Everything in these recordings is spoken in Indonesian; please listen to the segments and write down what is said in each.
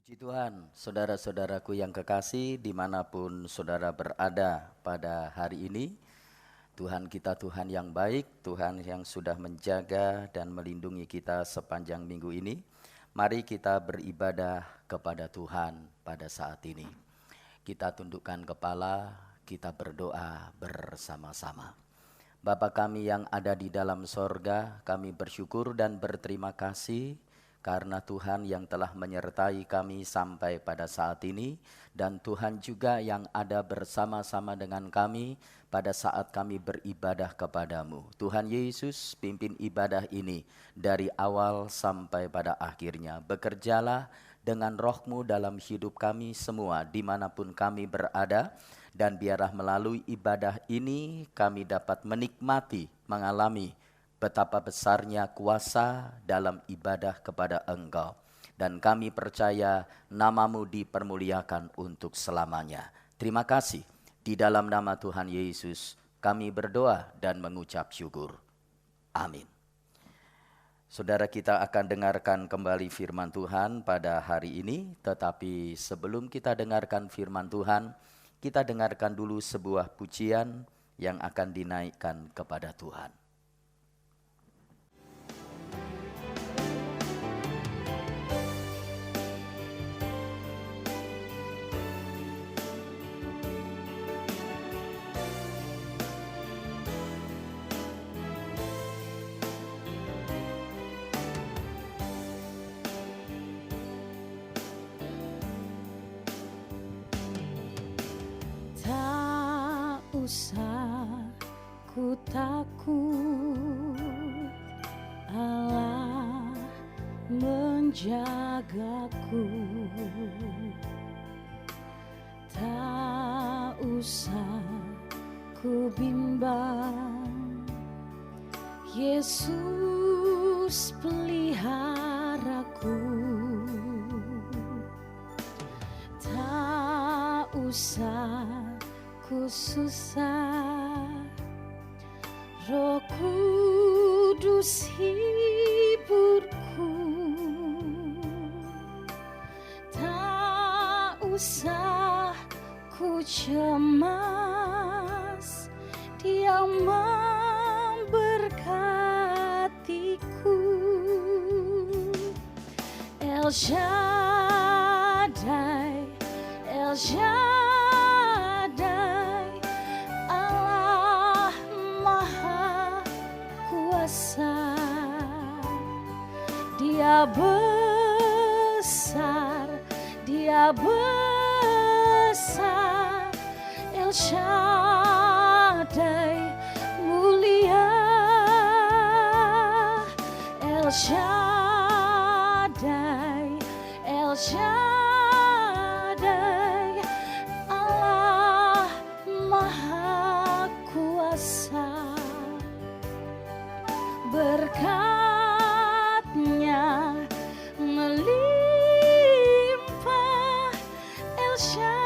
Puji Tuhan, saudara-saudaraku yang kekasih, dimanapun saudara berada pada hari ini, Tuhan kita Tuhan yang baik, Tuhan yang sudah menjaga dan melindungi kita sepanjang minggu ini. Mari kita beribadah kepada Tuhan pada saat ini. Kita tundukkan kepala, kita berdoa bersama-sama. Bapa kami yang ada di dalam sorga, kami bersyukur dan berterima kasih karena Tuhan yang telah menyertai kami sampai pada saat ini, dan Tuhan juga yang ada bersama-sama dengan kami pada saat kami beribadah kepadamu. Tuhan Yesus, pimpin ibadah ini dari awal sampai pada akhirnya. Bekerjalah dengan roh-Mu dalam hidup kami semua dimanapun kami berada, dan biarlah melalui ibadah ini kami dapat menikmati, mengalami betapa besarnya kuasa dalam ibadah kepada Engkau. Dan kami percaya nama-Mu dipermuliakan untuk selamanya. Terima kasih. Di dalam nama Tuhan Yesus kami berdoa dan mengucap syukur. Amin. Saudara, kita akan dengarkan kembali firman Tuhan pada hari ini. Tetapi sebelum kita dengarkan firman Tuhan, kita dengarkan dulu sebuah pujian yang akan dinaikkan kepada Tuhan. Usah ku takut, Allah menjagaku. Tak usah ku bimbang, Yesus peliharaku. Tak usah ku susah, Roh Kudus hiburku. Tak usah ku cemas, Dia memberkatiku. El Shaddai, El Shaddai, Dia besar, Dia besar. El Shaddai mulia, El Shaddai, El Shaddai, Allah Maha Kuasa. Berkat-Nya melimpah, El Shaddai.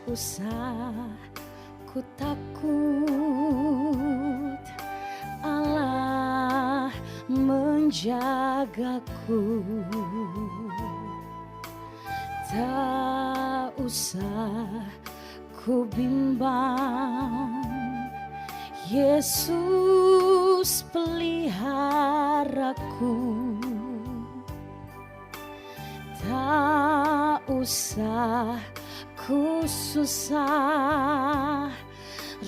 Usah ku takut, Allah menjagaku. Tak usah ku bimbang, Yesus peliharaku. Tak usah ku susah,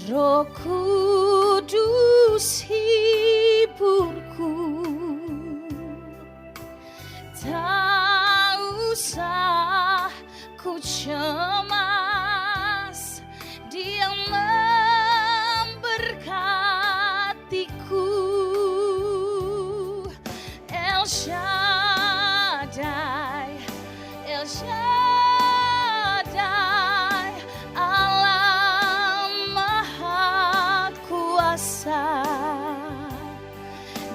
Roh Kudus hiburku. Tak usah ku cemas, Dia memberkatiku. El Shaddai, El Shaddai, Allah Maha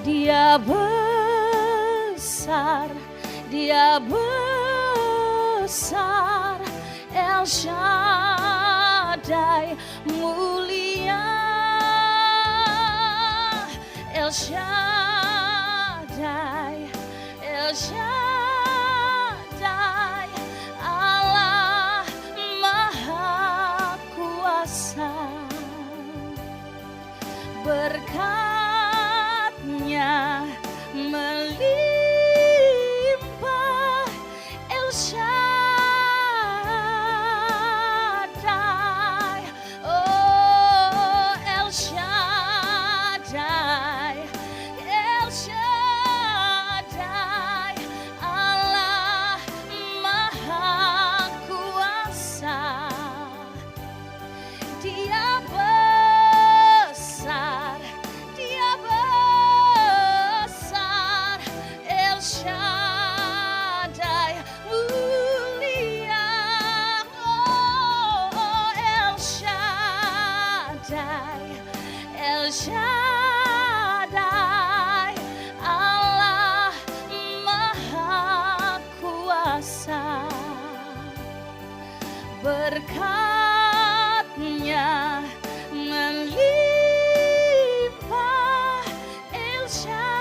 Dia besar, Dia besar, El Shaddai mulia, El Shaddai, El Shaddai, Allah Maha Kuasa. Berkat-Nya melimpah, El Shaddai, oh El Shaddai, El Shaddai, Allah Maha Kuasa. Dia besar, Dia besar, El Shaddai mulia, oh El Shaddai, El Shaddai, Allah Maha Kuasa. Berkat-Nya melimpah, El Shaddai.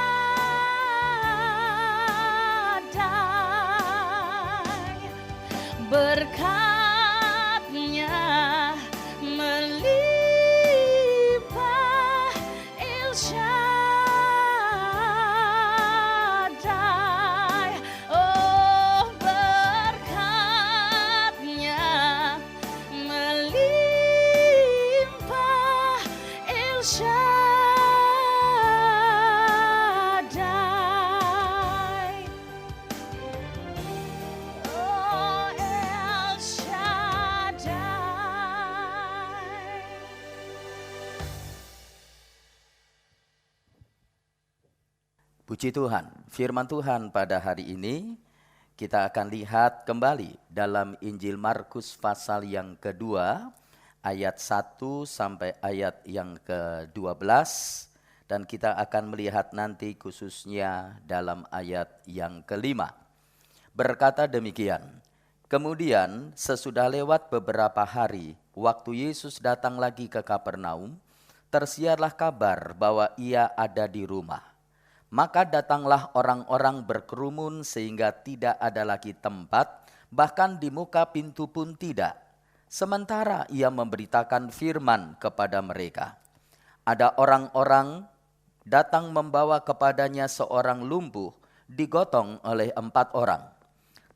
Berkat-Nya melimpah, El Shaddai. Oh berkat-Nya melimpah, El Shaddai. Oh El Shaddai. Puji Tuhan, firman Tuhan pada hari ini kita akan lihat kembali dalam Injil Markus pasal yang kedua, ayat 1 sampai ayat yang ke-12. Dan kita akan melihat nanti khususnya dalam ayat yang ke-5. Berkata demikian, kemudian sesudah lewat beberapa hari, waktu Yesus datang lagi ke Kapernaum, tersiarlah kabar bahwa ia ada di rumah. Maka datanglah orang-orang berkerumun sehingga tidak ada lagi tempat, bahkan di muka pintu pun tidak. Sementara ia memberitakan firman kepada mereka. Ada orang-orang datang membawa kepadanya seorang lumpuh, digotong oleh 4 orang.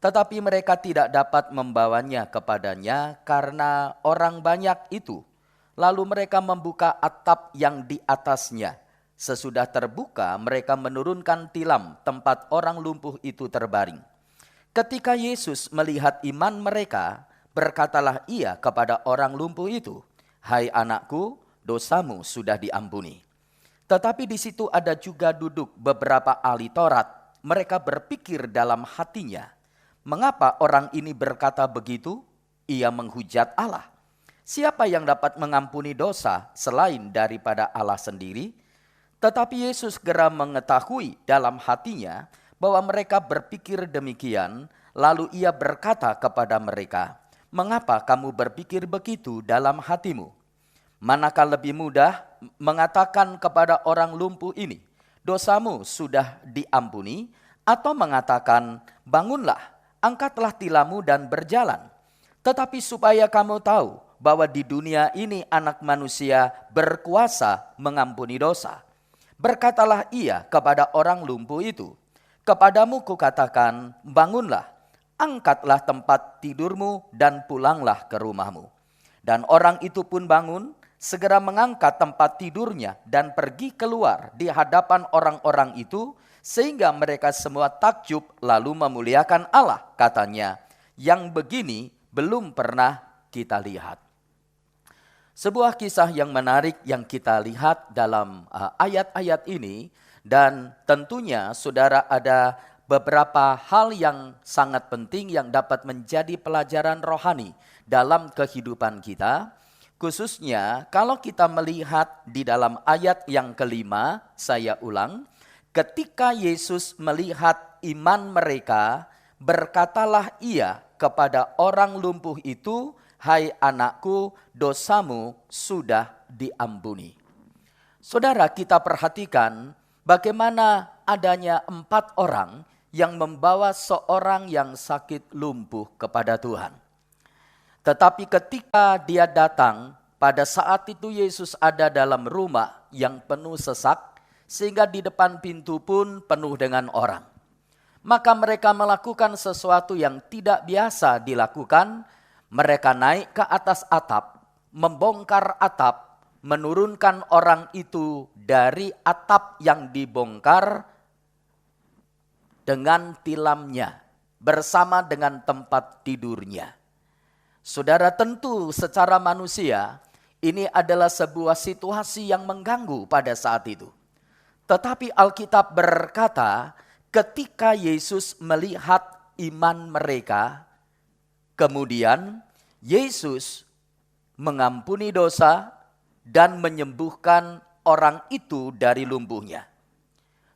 Tetapi mereka tidak dapat membawanya kepadanya karena orang banyak itu. Lalu mereka membuka atap yang di atasnya. Sesudah terbuka, mereka menurunkan tilam tempat orang lumpuh itu terbaring. Ketika Yesus melihat iman mereka, berkatalah ia kepada orang lumpuh itu, "Hai anakku, dosamu sudah diampuni." Tetapi di situ ada juga duduk beberapa ahli Taurat. Mereka berpikir dalam hatinya, "Mengapa orang ini berkata begitu? Ia menghujat Allah. Siapa yang dapat mengampuni dosa selain daripada Allah sendiri?" Tetapi Yesus segera mengetahui dalam hatinya bahwa mereka berpikir demikian, lalu ia berkata kepada mereka, "Mengapa kamu berpikir begitu dalam hatimu? Manakah lebih mudah mengatakan kepada orang lumpuh ini, 'Dosamu sudah diampuni,' atau mengatakan, 'Bangunlah, angkatlah tilammu dan berjalan'? Tetapi supaya kamu tahu bahwa di dunia ini Anak Manusia berkuasa mengampuni dosa." Berkatalah ia kepada orang lumpuh itu, "Kepadamu kukatakan, bangunlah, angkatlah tempat tidurmu dan pulanglah ke rumahmu." Dan orang itu pun bangun, segera mengangkat tempat tidurnya dan pergi keluar di hadapan orang-orang itu, sehingga mereka semua takjub lalu memuliakan Allah. Katanya, "Yang begini belum pernah kita lihat." Sebuah kisah yang menarik yang kita lihat dalam ayat-ayat ini, dan tentunya saudara ada beberapa hal yang sangat penting yang dapat menjadi pelajaran rohani dalam kehidupan kita. Khususnya kalau kita melihat di dalam ayat yang kelima, saya ulang, ketika Yesus melihat iman mereka, berkatalah ia kepada orang lumpuh itu, "Hai anakku, dosamu sudah diampuni." Saudara, kita perhatikan bagaimana adanya 4 orang yang membawa seorang yang sakit lumpuh kepada Tuhan. Tetapi ketika dia datang, pada saat itu Yesus ada dalam rumah yang penuh sesak, sehingga di depan pintu pun penuh dengan orang. Maka mereka melakukan sesuatu yang tidak biasa dilakukan. Mereka naik ke atas atap, membongkar atap, menurunkan orang itu dari atap yang dibongkar dengan tilamnya, bersama dengan tempat tidurnya. Saudara, tentu secara manusia, ini adalah sebuah situasi yang mengganggu pada saat itu. Tetapi Alkitab berkata, ketika Yesus melihat iman mereka, kemudian Yesus mengampuni dosa dan menyembuhkan orang itu dari lumpuhnya.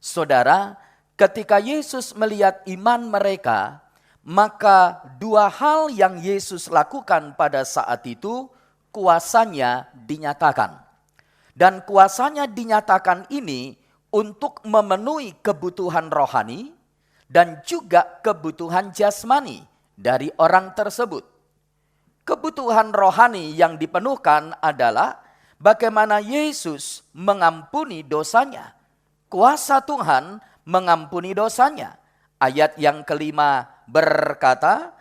Saudara, ketika Yesus melihat iman mereka, maka 2 hal yang Yesus lakukan pada saat itu, kuasanya dinyatakan. Dan kuasanya dinyatakan ini untuk memenuhi kebutuhan rohani dan juga kebutuhan jasmani dari orang tersebut. Kebutuhan rohani yang dipenuhkan adalah bagaimana Yesus mengampuni dosanya. Kuasa Tuhan mengampuni dosanya. Ayat yang kelima berkata,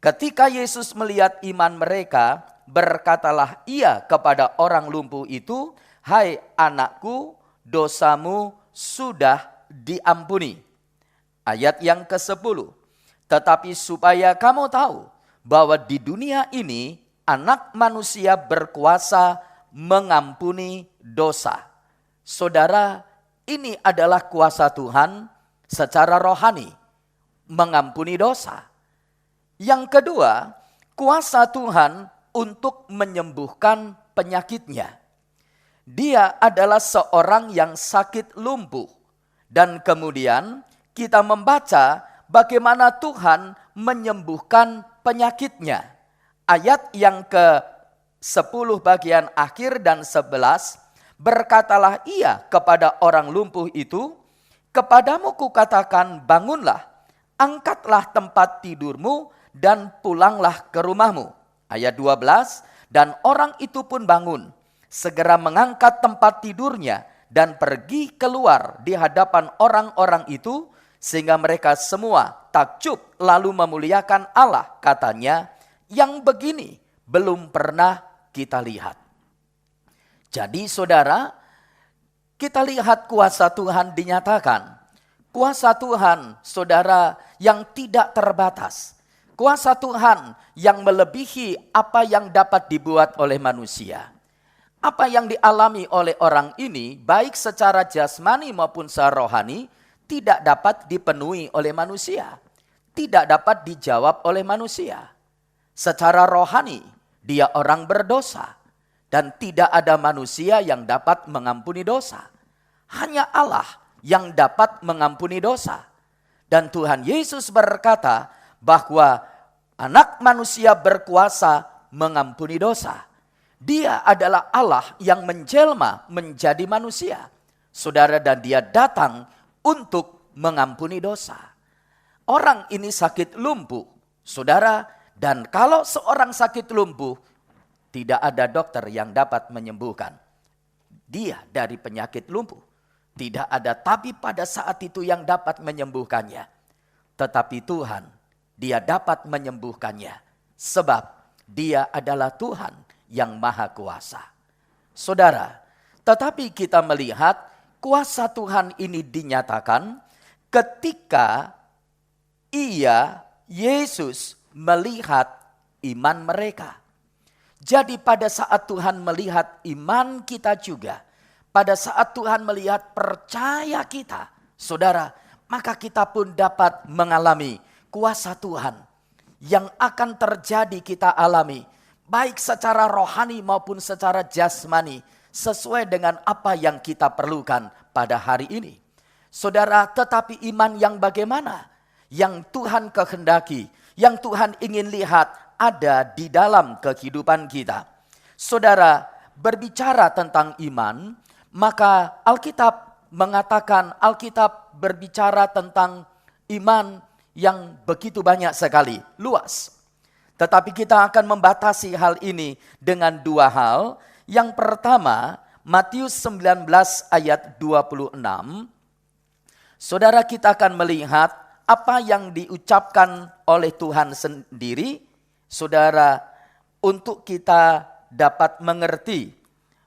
ketika Yesus melihat iman mereka, berkatalah ia kepada orang lumpuh itu, "Hai anakku, dosamu sudah diampuni." Ayat yang ke-10, tetapi supaya kamu tahu bahwa di dunia ini Anak Manusia berkuasa mengampuni dosa. Saudara, ini adalah kuasa Tuhan secara rohani, mengampuni dosa. Yang kedua, kuasa Tuhan untuk menyembuhkan penyakitnya. Dia adalah seorang yang sakit lumpuh. Dan kemudian kita membaca bagaimana Tuhan menyembuhkan penyakitnya. Ayat yang ke-10 bagian akhir dan 11, berkatalah ia kepada orang lumpuh itu, "Kepadamu kukatakan, bangunlah, angkatlah tempat tidurmu dan pulanglah ke rumahmu." Ayat 12, dan orang itu pun bangun, segera mengangkat tempat tidurnya dan pergi keluar di hadapan orang-orang itu, sehingga mereka semua takjub lalu memuliakan Allah. Katanya, "Yang begini belum pernah kita lihat." Jadi saudara, kita lihat kuasa Tuhan dinyatakan. Kuasa Tuhan, saudara, yang tidak terbatas. Kuasa Tuhan yang melebihi apa yang dapat dibuat oleh manusia. Apa yang dialami oleh orang ini, baik secara jasmani maupun secara rohani, tidak dapat dipenuhi oleh manusia. Tidak dapat dijawab oleh manusia. Secara rohani, dia orang berdosa. Dan tidak ada manusia yang dapat mengampuni dosa. Hanya Allah yang dapat mengampuni dosa. Dan Tuhan Yesus berkata bahwa Anak Manusia berkuasa mengampuni dosa. Dia adalah Allah yang menjelma menjadi manusia. Saudara, dan dia datang untuk mengampuni dosa. Orang ini sakit lumpuh, saudara, dan kalau seorang sakit lumpuh, tidak ada dokter yang dapat menyembuhkan dia dari penyakit lumpuh. Tidak ada tabib pada saat itu yang dapat menyembuhkannya. Tetapi Tuhan, dia dapat menyembuhkannya. Sebab dia adalah Tuhan yang maha kuasa. Saudara, tetapi kita melihat kuasa Tuhan ini dinyatakan ketika Yesus melihat iman mereka. Jadi pada saat Tuhan melihat iman kita juga, pada saat Tuhan melihat percaya kita, saudara, maka kita pun dapat mengalami kuasa Tuhan yang akan terjadi kita alami, baik secara rohani maupun secara jasmani, sesuai dengan apa yang kita perlukan pada hari ini. Saudara, tetapi iman yang bagaimana? Yang Tuhan kehendaki, yang Tuhan ingin lihat ada di dalam kehidupan kita. Saudara, berbicara tentang iman, maka Alkitab mengatakan, Alkitab berbicara tentang iman yang begitu banyak sekali, luas. Tetapi kita akan membatasi hal ini dengan dua hal. Yang pertama, Matius 19 ayat 26. Saudara, kita akan melihat apa yang diucapkan oleh Tuhan sendiri, saudara, untuk kita dapat mengerti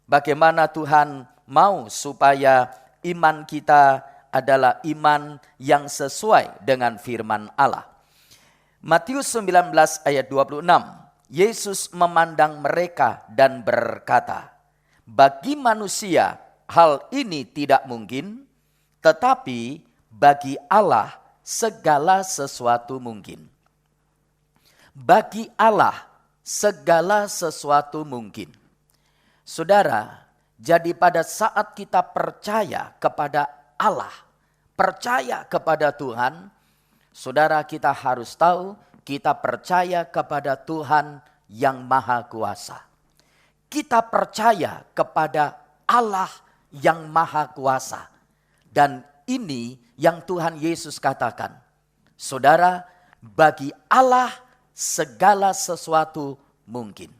bagaimana Tuhan mau supaya iman kita adalah iman yang sesuai dengan firman Allah. Matius 19 ayat 26, Yesus memandang mereka dan berkata, bagi manusia hal ini tidak mungkin, tetapi bagi Allah segala sesuatu mungkin. Bagi Allah segala sesuatu mungkin. Saudara, jadi pada saat kita percaya kepada Allah, percaya kepada Tuhan, saudara, kita harus tahu kita percaya kepada Tuhan yang Maha Kuasa. Kita percaya kepada Allah yang Maha Kuasa. Dan ini yang Tuhan Yesus katakan. Saudara, bagi Allah segala sesuatu mungkin.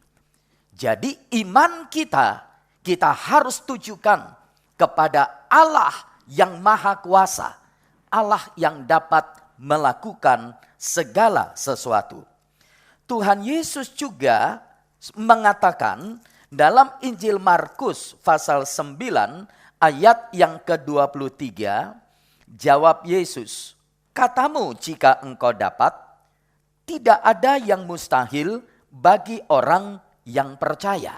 Jadi iman kita harus tujukan kepada Allah yang Maha Kuasa. Allah yang dapat melakukan segala sesuatu. Tuhan Yesus juga mengatakan dalam Injil Markus pasal 9 ayat yang ke-23, jawab Yesus, katamu jika engkau dapat, tidak ada yang mustahil bagi orang yang percaya.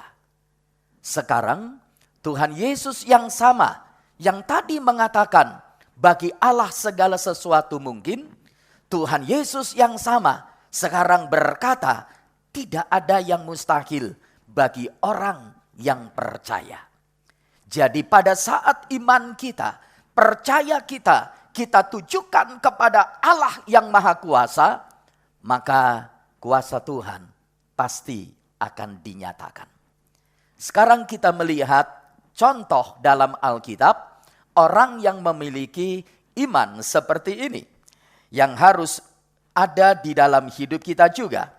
Sekarang Tuhan Yesus yang sama, yang tadi mengatakan bagi Allah segala sesuatu mungkin, Tuhan Yesus yang sama sekarang berkata tidak ada yang mustahil bagi orang yang percaya. Jadi pada saat iman kita, percaya kita tujukan kepada Allah yang Maha Kuasa, maka kuasa Tuhan pasti akan dinyatakan. Sekarang kita melihat contoh dalam Alkitab, orang yang memiliki iman seperti ini, yang harus ada di dalam hidup kita juga.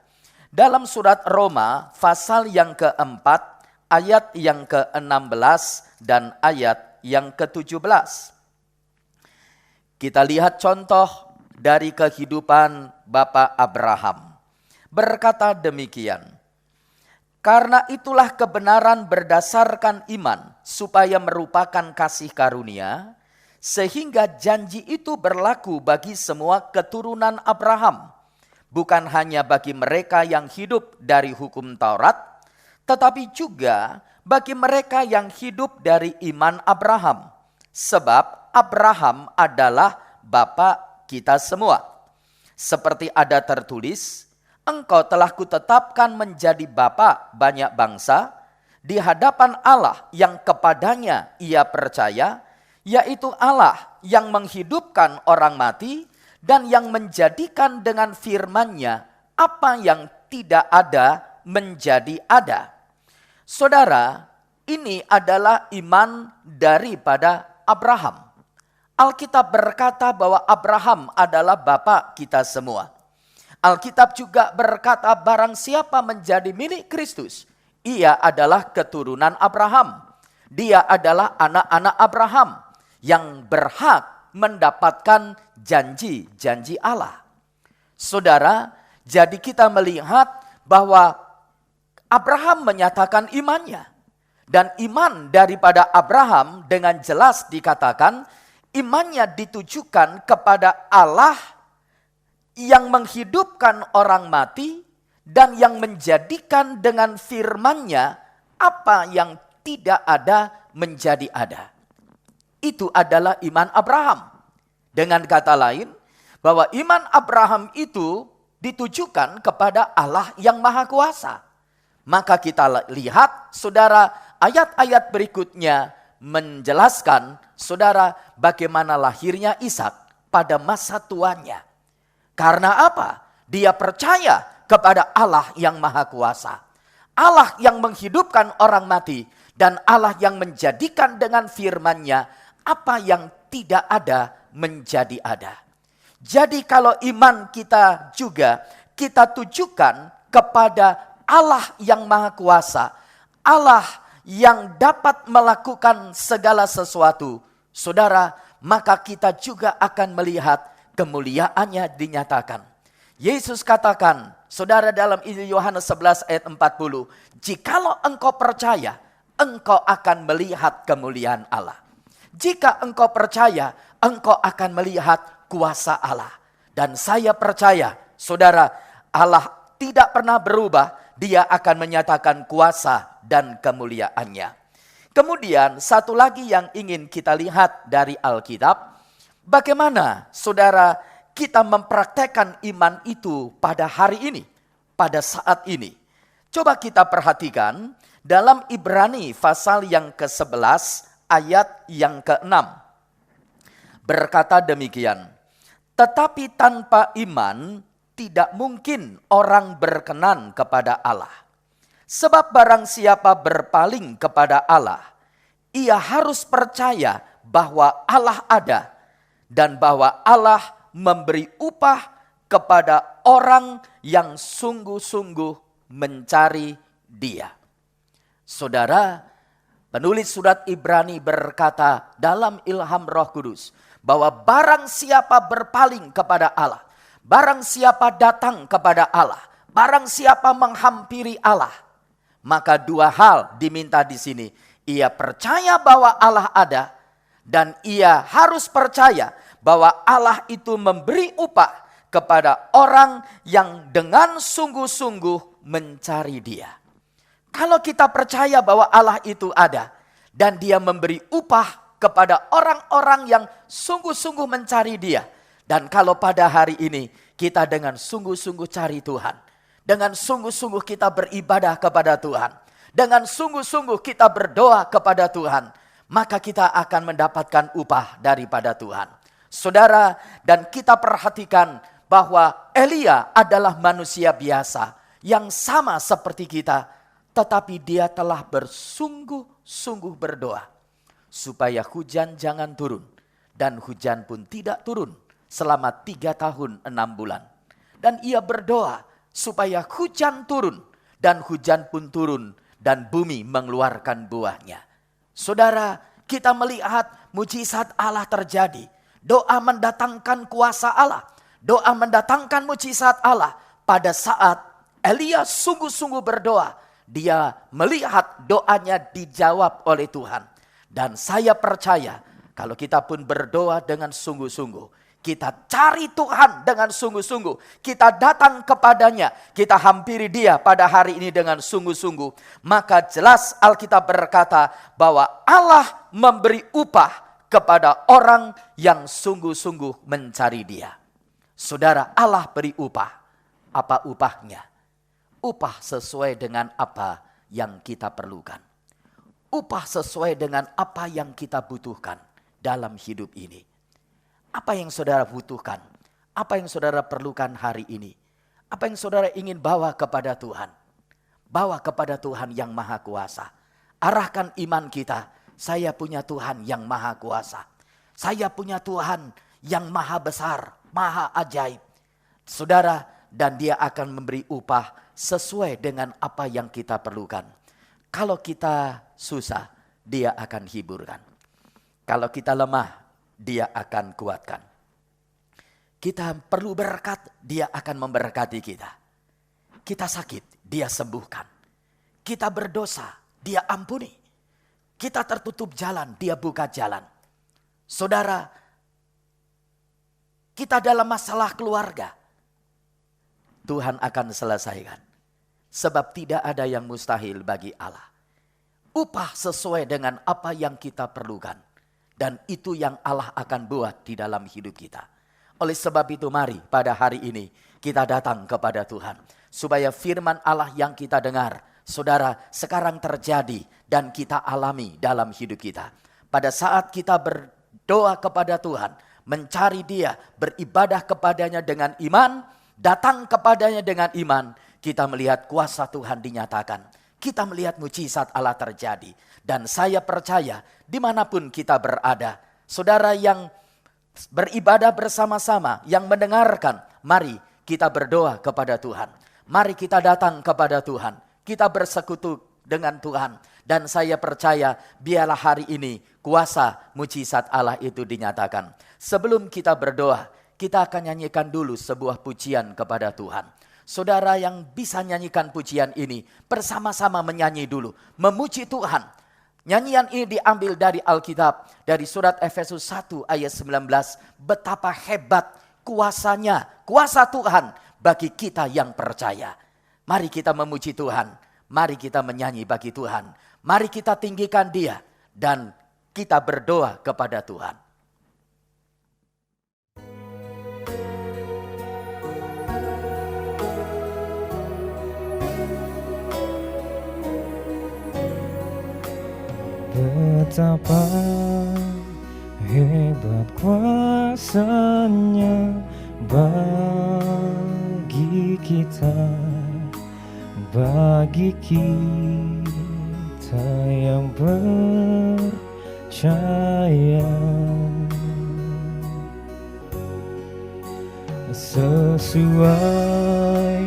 Dalam surat Roma pasal yang keempat, ayat yang ke-16 dan ayat yang ke-17. Kita lihat contoh dari kehidupan Bapak Abraham. Berkata demikian, karena itulah kebenaran berdasarkan iman, supaya merupakan kasih karunia, sehingga janji itu berlaku bagi semua keturunan Abraham. Bukan hanya bagi mereka yang hidup dari hukum Taurat, tetapi juga bagi mereka yang hidup dari iman Abraham. Sebab Abraham adalah bapa kita semua. Seperti ada tertulis, engkau telah kutetapkan menjadi bapa banyak bangsa di hadapan Allah yang kepadanya ia percaya, yaitu Allah yang menghidupkan orang mati dan yang menjadikan dengan firman-Nya apa yang tidak ada menjadi ada. Saudara, ini adalah iman daripada Abraham. Alkitab berkata bahwa Abraham adalah bapa kita semua. Alkitab juga berkata barang siapa menjadi milik Kristus, ia adalah keturunan Abraham. Dia adalah anak-anak Abraham yang berhak mendapatkan janji-janji Allah. Saudara, jadi kita melihat bahwa Abraham menyatakan imannya. Dan iman daripada Abraham dengan jelas dikatakan imannya ditujukan kepada Allah yang menghidupkan orang mati dan yang menjadikan dengan firman-Nya apa yang tidak ada menjadi ada. Itu adalah iman Abraham. Dengan kata lain, bahwa iman Abraham itu ditujukan kepada Allah yang Maha Kuasa. Maka kita lihat, saudara, ayat-ayat berikutnya menjelaskan, saudara, bagaimana lahirnya Ishak pada masa tuanya. Karena apa? Dia percaya kepada Allah yang Maha Kuasa. Allah yang menghidupkan orang mati dan Allah yang menjadikan dengan firman-Nya apa yang tidak ada menjadi ada. Jadi kalau iman kita juga kita tujukan kepada Allah yang Maha Kuasa, Allah yang dapat melakukan segala sesuatu, saudara, maka kita juga akan melihat kemuliaannya dinyatakan. Yesus katakan, saudara, dalam Injil Yohanes 11 ayat 40, jikalau engkau percaya, engkau akan melihat kemuliaan Allah. Jika engkau percaya, engkau akan melihat kuasa Allah. Dan saya percaya, saudara, Allah tidak pernah berubah, dia akan menyatakan kuasa dan kemuliaannya. Kemudian satu lagi yang ingin kita lihat dari Alkitab, bagaimana saudara kita mempraktekkan iman itu pada hari ini, pada saat ini. Coba kita perhatikan dalam Ibrani pasal yang ke-11 ayat yang ke-6. Berkata demikian, tetapi tanpa iman tidak mungkin orang berkenan kepada Allah. Sebab barang siapa berpaling kepada Allah, ia harus percaya bahwa Allah ada dan bahwa Allah memberi upah kepada orang yang sungguh-sungguh mencari Dia. Saudara, penulis surat Ibrani berkata dalam ilham Roh Kudus bahwa barang siapa berpaling kepada Allah, barang siapa datang kepada Allah, barang siapa menghampiri Allah, maka dua hal diminta di sini. Ia percaya bahwa Allah ada dan ia harus percaya bahwa Allah itu memberi upah kepada orang yang dengan sungguh-sungguh mencari Dia. Kalau kita percaya bahwa Allah itu ada dan Dia memberi upah kepada orang-orang yang sungguh-sungguh mencari Dia. Dan kalau pada hari ini kita dengan sungguh-sungguh cari Tuhan, dengan sungguh-sungguh kita beribadah kepada Tuhan, dengan sungguh-sungguh kita berdoa kepada Tuhan, maka kita akan mendapatkan upah daripada Tuhan. Saudara, dan kita perhatikan bahwa Elia adalah manusia biasa yang sama seperti kita, tetapi dia telah bersungguh-sungguh berdoa supaya hujan jangan turun, dan hujan pun tidak turun selama 3 tahun 6 bulan. Dan ia berdoa supaya hujan turun, dan hujan pun turun, dan bumi mengeluarkan buahnya. Saudara, kita melihat mujizat Allah terjadi. Doa mendatangkan kuasa Allah. Doa mendatangkan mujizat Allah. Pada saat Elia sungguh-sungguh berdoa, dia melihat doanya dijawab oleh Tuhan. Dan saya percaya kalau kita pun berdoa dengan sungguh-sungguh, kita cari Tuhan dengan sungguh-sungguh, kita datang kepadanya, kita hampiri Dia pada hari ini dengan sungguh-sungguh, maka jelas Alkitab berkata bahwa Allah memberi upah kepada orang yang sungguh-sungguh mencari Dia. Saudara, Allah beri upah. Apa upahnya? Upah sesuai dengan apa yang kita perlukan. Upah sesuai dengan apa yang kita butuhkan dalam hidup ini. Apa yang saudara butuhkan? Apa yang saudara perlukan hari ini? Apa yang saudara ingin bawa kepada Tuhan? Bawa kepada Tuhan yang Maha Kuasa. Arahkan iman kita. Saya punya Tuhan yang Maha Kuasa. Saya punya Tuhan yang Maha Besar, Maha Ajaib. Saudara, dan Dia akan memberi upah sesuai dengan apa yang kita perlukan. Kalau kita susah, Dia akan hiburkan. Kalau kita lemah, Dia akan kuatkan. Kita perlu berkat, Dia akan memberkati kita. Kita sakit, Dia sembuhkan. Kita berdosa, Dia ampuni. Kita tertutup jalan, Dia buka jalan. Saudara, kita dalam masalah keluarga, Tuhan akan selesaikan. Sebab tidak ada yang mustahil bagi Allah. Upah sesuai dengan apa yang kita perlukan. Dan itu yang Allah akan buat di dalam hidup kita. Oleh sebab itu mari pada hari ini kita datang kepada Tuhan. Supaya firman Allah yang kita dengar, saudara, sekarang terjadi dan kita alami dalam hidup kita. Pada saat kita berdoa kepada Tuhan, mencari Dia, beribadah kepadanya dengan iman, datang kepadanya dengan iman, kita melihat kuasa Tuhan dinyatakan. Kita melihat mujizat Allah terjadi. Dan saya percaya dimanapun kita berada, saudara yang beribadah bersama-sama, yang mendengarkan, mari kita berdoa kepada Tuhan. Mari kita datang kepada Tuhan. Kita bersekutu dengan Tuhan. Dan saya percaya biarlah hari ini kuasa mujizat Allah itu dinyatakan. Sebelum kita berdoa, kita akan nyanyikan dulu sebuah pujian kepada Tuhan. Saudara yang bisa nyanyikan pujian ini, bersama-sama menyanyi dulu, memuji Tuhan. Nyanyian ini diambil dari Alkitab, dari surat Efesus 1 ayat 19. Betapa hebat kuasanya, kuasa Tuhan bagi kita yang percaya. Mari kita memuji Tuhan, mari kita menyanyi bagi Tuhan. Mari kita tinggikan Dia dan kita berdoa kepada Tuhan. Betapa hebat kuasa-Nya bagi kita yang percaya. Sesuai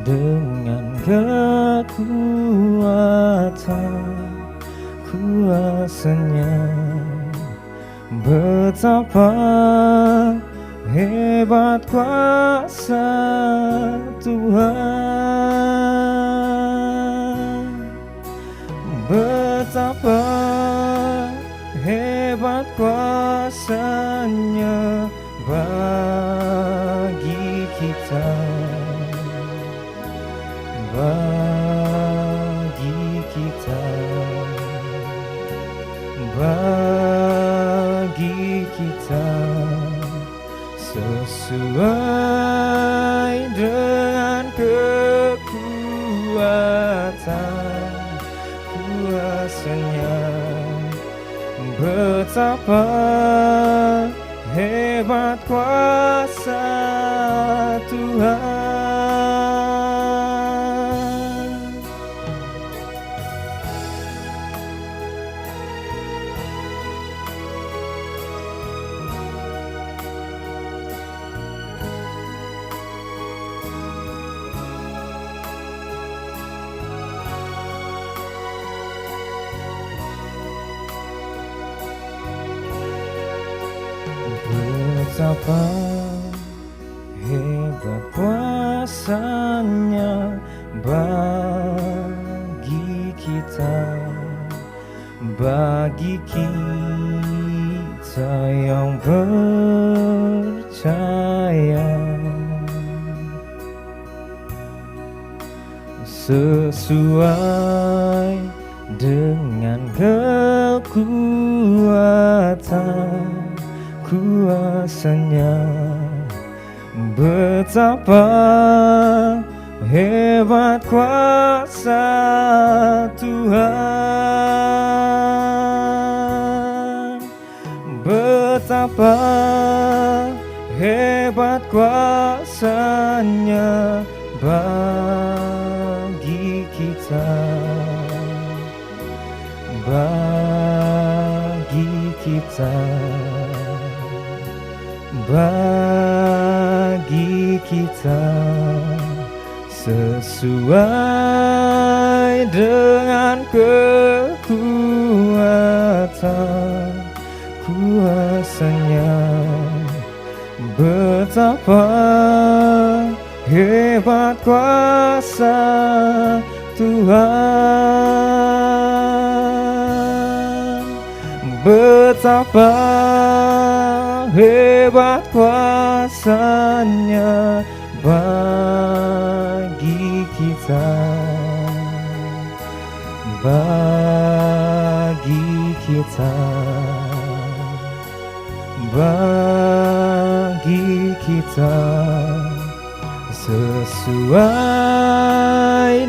dengan kekuatan kuasa-Nya, betapa hebat kuasa Tuhan, betapa hebat kuasa-Nya bagi kita, bagi kita. Bagi kita sesuai dengan kekuatan kuasa-Nya, betapa hebat kuasa Tuhan. Betapa hebat kuasa-Nya bagi kita, bagi kita yang percaya. Sesuai dengan kekuatan kuasa-Nya, betapa hebat kuasa Tuhan, betapa hebat kuasa-Nya bagi kita, bagi kita, bagi kita, sesuai dengan kekuatan kuasa-Nya, betapa hebat kuasa Tuhan, betapa hebat kuasa-Nya bagi kita, bagi kita, bagi kita, sesuai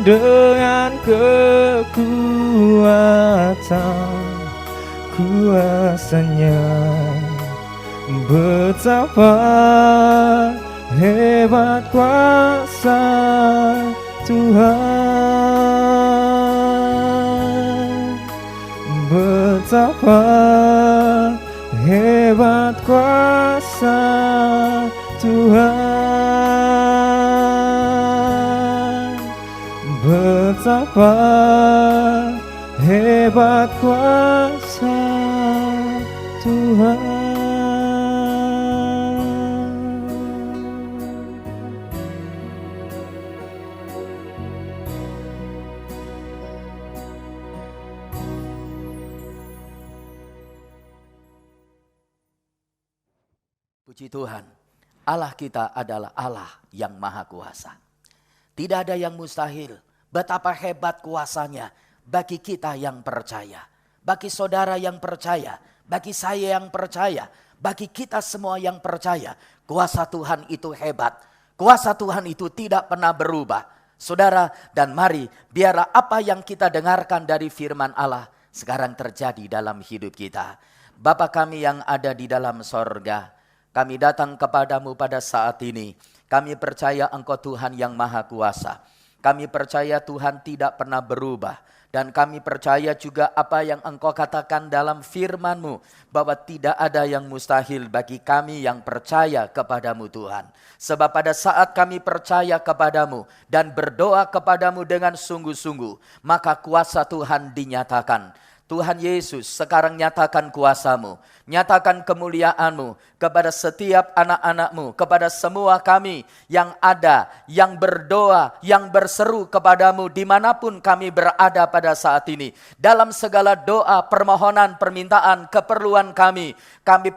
dengan kekuatan kuasanya, betapa hebat kuasa Tuhan, betapa hebat kuasa Tuhan, betapa hebat kuasa Tuhan. Puji Tuhan, Allah kita adalah Allah yang maha kuasa. Tidak ada yang mustahil. Betapa hebat kuasanya bagi kita yang percaya. Bagi saudara yang percaya. Bagi saya yang percaya. Bagi kita semua yang percaya. Kuasa Tuhan itu hebat. Kuasa Tuhan itu tidak pernah berubah. Saudara, dan mari biarlah apa yang kita dengarkan dari firman Allah sekarang terjadi dalam hidup kita. Bapa kami yang ada di dalam sorga, kami datang kepadamu pada saat ini. Kami percaya Engkau Tuhan yang maha kuasa. Kami percaya Tuhan tidak pernah berubah. Dan kami percaya juga apa yang Engkau katakan dalam firman-Mu, bahwa tidak ada yang mustahil bagi kami yang percaya kepadamu Tuhan. Sebab pada saat kami percaya kepadamu dan berdoa kepadamu dengan sungguh-sungguh, maka kuasa Tuhan dinyatakan. Tuhan Yesus, sekarang nyatakan kuasa-Mu, nyatakan kemuliaan-Mu kepada setiap anak-anak-Mu, kepada semua kami yang ada, yang berdoa, yang berseru kepadamu dimanapun kami berada pada saat ini. Dalam segala doa, permohonan, permintaan, keperluan kami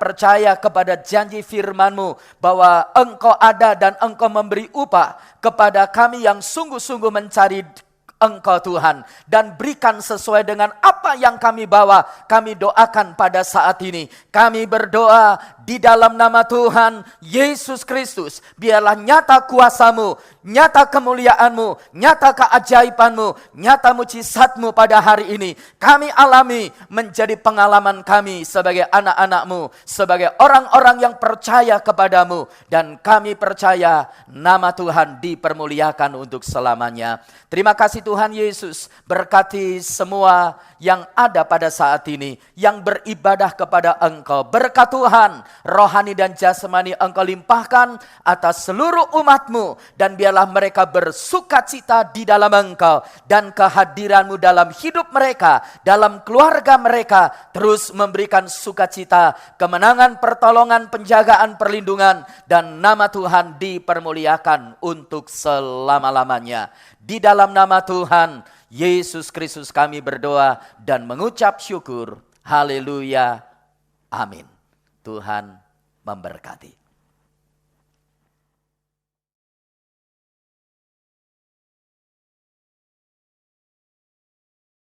percaya kepada janji firman-Mu bahwa Engkau ada dan Engkau memberi upah kepada kami yang sungguh-sungguh mencari Engkau Tuhan, dan berikan sesuai dengan apa yang kami bawa. Kami doakan pada saat ini. Kami berdoa di dalam nama Tuhan Yesus Kristus. Biarlah nyata kuasa-Mu, nyata kemuliaan-Mu, nyata keajaiban-Mu, nyata mujizat-Mu pada hari ini. Kami alami menjadi pengalaman kami sebagai anak-anak-Mu, sebagai orang-orang yang percaya kepadamu. Dan kami percaya nama Tuhan dipermuliakan untuk selamanya. Terima kasih Tuhan Yesus, berkati semua yang ada pada saat ini, yang beribadah kepada Engkau. Berkat Tuhan, rohani dan jasmani Engkau limpahkan atas seluruh umat-Mu, dan biarlah mereka bersukacita di dalam Engkau, dan kehadiran-Mu dalam hidup mereka, dalam keluarga mereka, terus memberikan sukacita, kemenangan, pertolongan, penjagaan, perlindungan, dan nama Tuhan dipermuliakan untuk selama-lamanya. Di dalam nama Tuhan Yesus Kristus kami berdoa dan mengucap syukur. Haleluya. Amin. Tuhan memberkati.